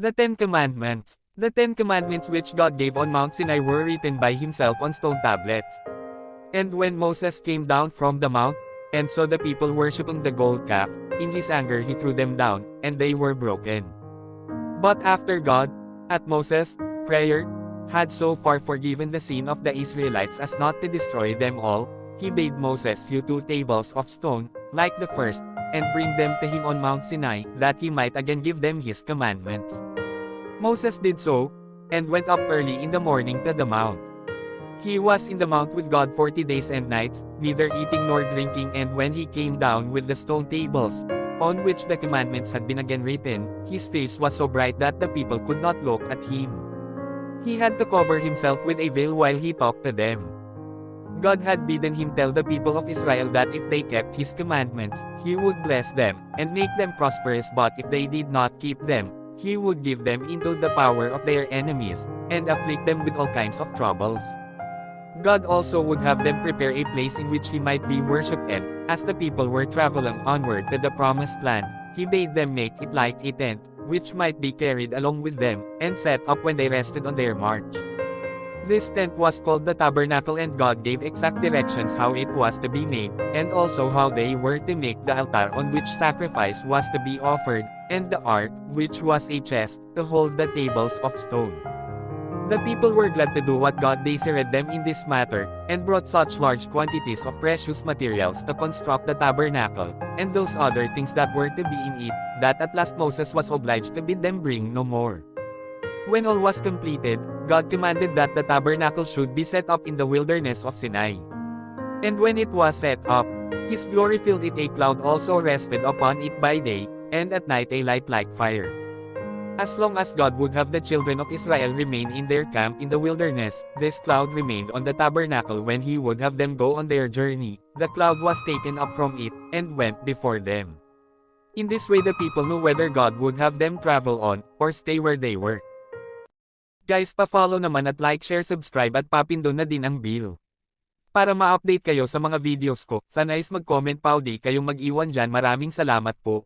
The Ten Commandments. The Ten Commandments which God gave on Mount Sinai were written by himself on stone tablets. And when Moses came down from the mount, and saw the people worshipping the gold calf, in his anger he threw them down, and they were broken. But after God, at Moses' prayer, had so far forgiven the sin of the Israelites as not to destroy them all, he bade Moses hew 2 tables of stone, like the first, and bring them to him on Mount Sinai, that he might again give them his commandments. Moses did so, and went up early in the morning to the mount. He was in the mount with God 40 days and nights, neither eating nor drinking, and when he came down with the stone tables, on which the commandments had been again written, his face was so bright that the people could not look at him. He had to cover himself with a veil while he talked to them. God had bidden him tell the people of Israel that if they kept his commandments, he would bless them, and make them prosperous, but if they did not keep them, he would give them into the power of their enemies, and afflict them with all kinds of troubles. God also would have them prepare a place in which he might be worshipped, and, as the people were traveling onward to the promised land, he bade them make it like a tent, which might be carried along with them, and set up when they rested on their march. This tent was called the tabernacle, and God gave exact directions how it was to be made, and also how they were to make the altar on which sacrifice was to be offered, and the ark, which was a chest, to hold the tables of stone. The people were glad to do what God desired them in this matter, and brought such large quantities of precious materials to construct the tabernacle, and those other things that were to be in it, that at last Moses was obliged to bid them bring no more. When all was completed, God commanded that the tabernacle should be set up in the wilderness of Sinai. And when it was set up, his glory filled it. A cloud also rested upon it by day, and at night a light like fire. As long as God would have the children of Israel remain in their camp in the wilderness, this cloud remained on the tabernacle. When he would have them go on their journey, the cloud was taken up from it, and went before them. In this way the people knew whether God would have them travel on, or stay where they were. Guys, pa-follow naman at like, share, subscribe at papindon na din ang bell. Para ma-update kayo sa mga videos ko, sana is mag-comment pa o di kayong mag-iwan dyan. Maraming salamat po.